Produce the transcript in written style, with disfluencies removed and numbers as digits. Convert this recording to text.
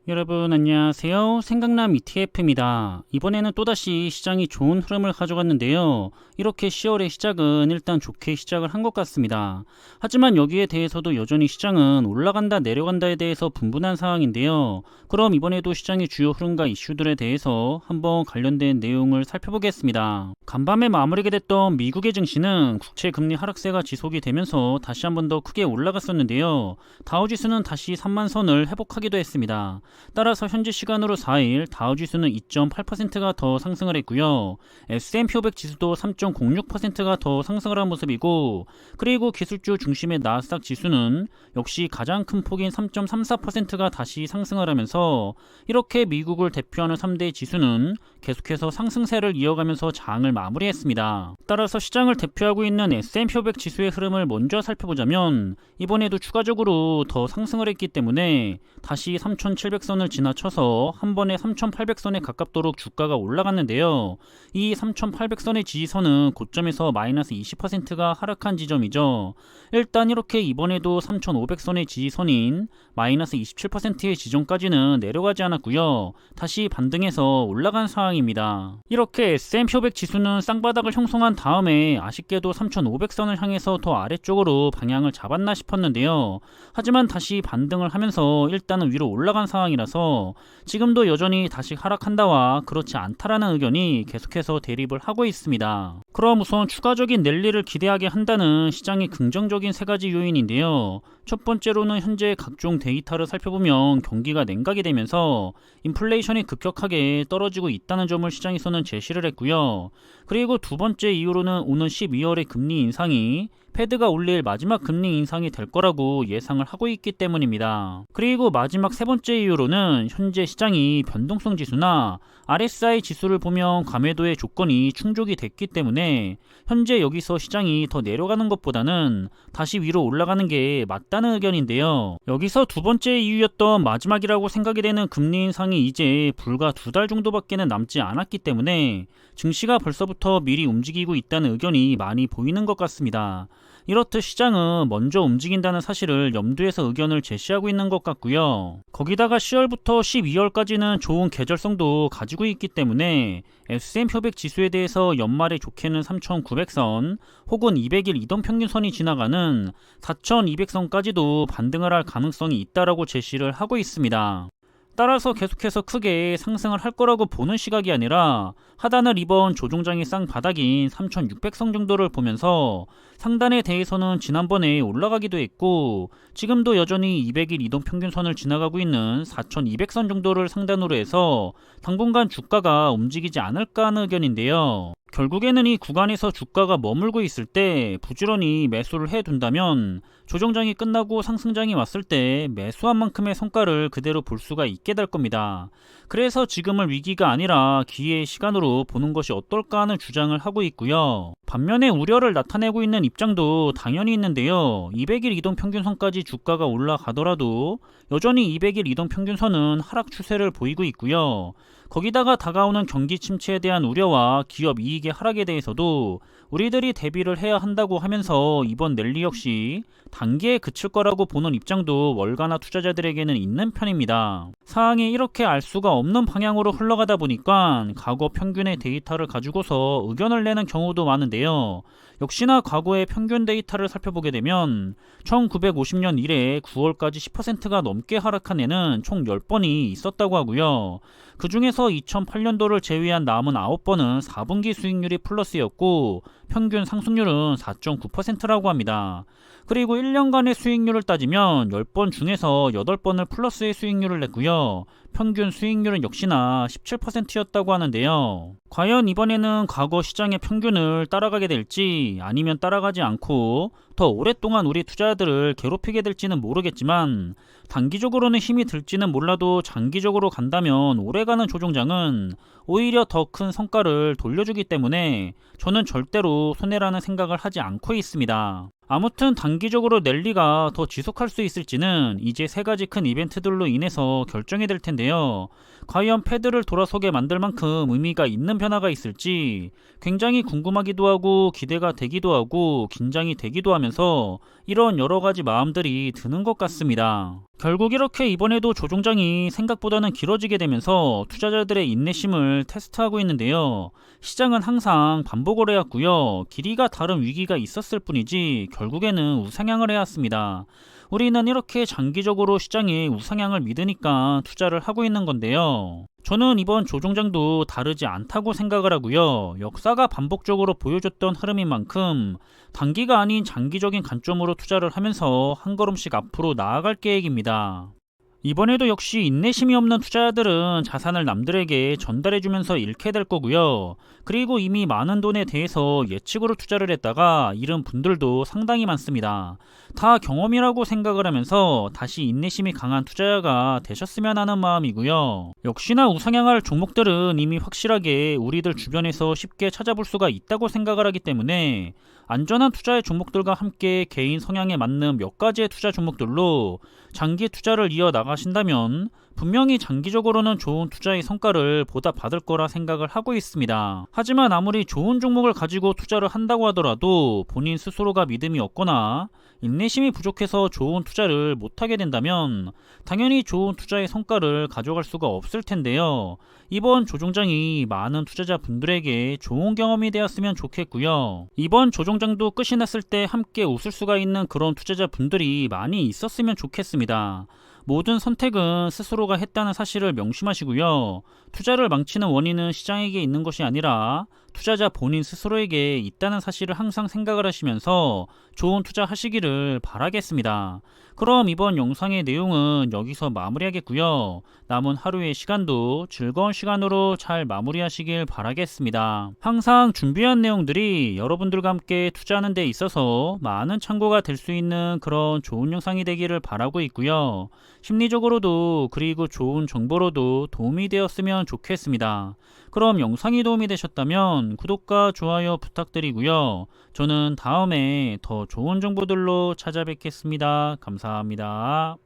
여러분 안녕하세요. 생각남 ETF입니다. 이번에는 또다시 시장이 좋은 흐름을 가져갔는데요. 이렇게 10월의 시작은 일단 좋게 시작을 한 것 같습니다. 하지만 여기에 대해서도 여전히 시장은 올라간다 내려간다에 대해서 분분한 상황인데요. 그럼 이번에도 시장의 주요 흐름과 이슈들에 대해서 한번 관련된 내용을 살펴보겠습니다. 간밤에 마무리가 됐던 미국의 증시는 국채 금리 하락세가 지속이 되면서 다시 한번 더 크게 올라갔었는데요. 다우지수는 다시 3만 선을 회복하기도 했습니다. 따라서 현재 시간으로 4일 다우지수는 2.8%가 더 상승을 했고요. S&P 500 지수도 3.06%가 더 상승을 한 모습이고, 그리고 기술주 중심의 나스닥 지수는 역시 가장 큰 폭인 3.34%가 다시 상승을 하면서 이렇게 미국을 대표하는 3대 지수는 계속해서 상승세를 이어가면서 장을 마무리했습니다. 따라서 시장을 대표하고 있는 S&P 500 지수의 흐름을 먼저 살펴보자면 이번에도 추가적으로 더 상승을 했기 때문에 다시 3,700선을 지나쳐서 한 번에 3,800선에 가깝도록 주가가 올라갔는데요. 이 3,800선의 지지선은 고점에서 마이너스 20%가 하락한 지점이죠. 일단 이렇게 이번에도 3,500선의 지지선인 마이너스 27%의 지점까지는 내려가지 않았고요. 다시 반등해서 올라간 상황입니다. 이렇게 S&P 500 지수는 쌍바닥을 형성한 다음에 아쉽게도 3,500선을 향해서 더 아래쪽으로 방향을 잡았나 싶었는데요. 하지만 다시 반등을 하면서 일단은 위로 올라간 상황이라서 지금도 여전히 다시 하락한다와 그렇지 않다라는 의견이 계속해서 대립을 하고 있습니다. 그럼 우선 추가적인 랠리를 기대하게 한다는 시장의 긍정적인 세 가지 요인인데요. 첫 번째로는 현재 각종 데이터를 살펴보면 경기가 냉각이 되면서 인플레이션이 급격하게 떨어지고 있다는 점을 시장에서는 제시를 했고요. 그리고 두 번째 이유로는 오는 12월의 금리 인상이 패드가 올릴 마지막 금리 인상이 될 거라고 예상을 하고 있기 때문입니다. 그리고 마지막 세 번째 이유로는 현재 시장이 변동성 지수나 RSI 지수를 보면 감매도의 조건이 충족이 됐기 때문에 현재 여기서 시장이 더 내려가는 것보다는 다시 위로 올라가는 게 맞다는 의견인데요. 여기서 두 번째 이유였던 마지막이라고 생각이 되는 금리 인상이 이제 불과 2달 정도밖에는 남지 않았기 때문에 증시가 벌써부터 미리 움직이고 있다는 의견이 많이 보이는 것 같습니다. 이렇듯 시장은 먼저 움직인다는 사실을 염두에서 의견을 제시하고 있는 것 같고요. 거기다가 10월부터 12월까지는 좋은 계절성도 가지고 있기 때문에 S&P 500 지수에 대해서 연말에 좋게는 3,900선 혹은 200일 이동평균선이 지나가는 4,200선까지도 반등을 할 가능성이 있다라고 제시를 하고 있습니다. 따라서 계속해서 크게 상승을 할 거라고 보는 시각이 아니라 하단을 이번 조종장의 쌍바닥인 3,600선 정도를 보면서 상단에 대해서는 지난번에 올라가기도 했고 지금도 여전히 200일 이동평균선을 지나가고 있는 4,200선 정도를 상단으로 해서 당분간 주가가 움직이지 않을까 하는 의견인데요. 결국에는 이 구간에서 주가가 머물고 있을 때 부지런히 매수를 해둔다면 조정장이 끝나고 상승장이 왔을 때 매수한 만큼의 성과를 그대로 볼 수가 있게 될 겁니다. 그래서 지금을 위기가 아니라 기회의 시간으로 보는 것이 어떨까 하는 주장을 하고 있고요. 반면에 우려를 나타내고 있는 입장도 당연히 있는데요. 200일 이동평균선까지 주가가 올라가더라도 여전히 200일 이동평균선은 하락 추세를 보이고 있고요. 거기다가 다가오는 경기 침체에 대한 우려와 기업 이익의 하락에 대해서도 우리들이 대비를 해야 한다고 하면서 이번 랠리 역시 단기에 그칠 거라고 보는 입장도 월가나 투자자들에게는 있는 편입니다. 상황이 이렇게 알 수가 없는 방향으로 흘러가다 보니까 과거 평균의 데이터를 가지고서 의견을 내는 경우도 많은데요. 역시나 과거의 평균 데이터를 살펴보게 되면 1950년 이래 9월까지 10%가 넘게 하락한 해는 총 10번이 있었다고 하고요. 그 중에서 2008년도를 제외한 남은 9번은 4분기 수익률이 플러스였고 평균 상승률은 4.9%라고 합니다. 그리고 1년간의 수익률을 따지면 10번 중에서 8번을 플러스의 수익률을 냈고요. 평균 수익률은 역시나 17%였다고 하는데요. 과연 이번에는 과거 시장의 평균을 따라가게 될지 아니면 따라가지 않고 더 오랫동안 우리 투자자들을 괴롭히게 될지는 모르겠지만 단기적으로는 힘이 들지는 몰라도 장기적으로 간다면 오래가는 조종장은 오히려 더 큰 성과를 돌려주기 때문에 저는 절대로 손해라는 생각을 하지 않고 있습니다. 아무튼 단기적으로 랠리가 더 지속할 수 있을지는 이제 세 가지 큰 이벤트들로 인해서 결정이 될 텐데요. 과연 패드를 돌아서게 만들 만큼 의미가 있는 변화가 있을지 굉장히 궁금하기도 하고 기대가 되기도 하고 긴장이 되기도 하면서 이런 여러 가지 마음들이 드는 것 같습니다. 결국 이렇게 이번에도 조종장이 생각보다는 길어지게 되면서 투자자들의 인내심을 테스트하고 있는데요. 시장은 항상 반복을 해왔고요. 길이가 다른 위기가 있었을 뿐이지 결국에는 우상향을 해왔습니다. 우리는 이렇게 장기적으로 시장의 우상향을 믿으니까 투자를 하고 있는 건데요. 저는 이번 조종장도 다르지 않다고 생각을 하고요. 역사가 반복적으로 보여줬던 흐름인 만큼 단기가 아닌 장기적인 관점으로 투자를 하면서 한 걸음씩 앞으로 나아갈 계획입니다. 이번에도 역시 인내심이 없는 투자자들은 자산을 남들에게 전달해주면서 잃게 될 거고요. 그리고 이미 많은 돈에 대해서 예측으로 투자를 했다가 잃은 분들도 상당히 많습니다. 다 경험이라고 생각을 하면서 다시 인내심이 강한 투자자가 되셨으면 하는 마음이고요. 역시나 우상향할 종목들은 이미 확실하게 우리들 주변에서 쉽게 찾아볼 수가 있다고 생각을 하기 때문에 안전한 투자의 종목들과 함께 개인 성향에 맞는 몇 가지의 투자 종목들로 장기 투자를 이어나가신다면 분명히 장기적으로는 좋은 투자의 성과를 보답받을 거라 생각을 하고 있습니다. 하지만 아무리 좋은 종목을 가지고 투자를 한다고 하더라도 본인 스스로가 믿음이 없거나 인내심이 부족해서 좋은 투자를 못하게 된다면 당연히 좋은 투자의 성과를 가져갈 수가 없을 텐데요. 이번 조종장이 많은 투자자분들에게 좋은 경험이 되었으면 좋겠고요. 이번 조종장도 끝이 났을 때 함께 웃을 수가 있는 그런 투자자분들이 많이 있었으면 좋겠습니다. 모든 선택은 스스로가 했다는 사실을 명심하시고요. 투자를 망치는 원인은 시장에게 있는 것이 아니라 투자자 본인 스스로에게 있다는 사실을 항상 생각을 하시면서 좋은 투자 하시기를 바라겠습니다. 그럼 이번 영상의 내용은 여기서 마무리하겠고요. 남은 하루의 시간도 즐거운 시간으로 잘 마무리하시길 바라겠습니다. 항상 준비한 내용들이 여러분들과 함께 투자하는 데 있어서 많은 참고가 될 수 있는 그런 좋은 영상이 되기를 바라고 있고요. 심리적으로도 그리고 좋은 정보로도 도움이 되었으면 좋겠습니다. 그럼 영상이 도움이 되셨다면 구독과 좋아요 부탁드리고요. 저는 다음에 더 좋은 정보들로 찾아뵙겠습니다. 감사합니다.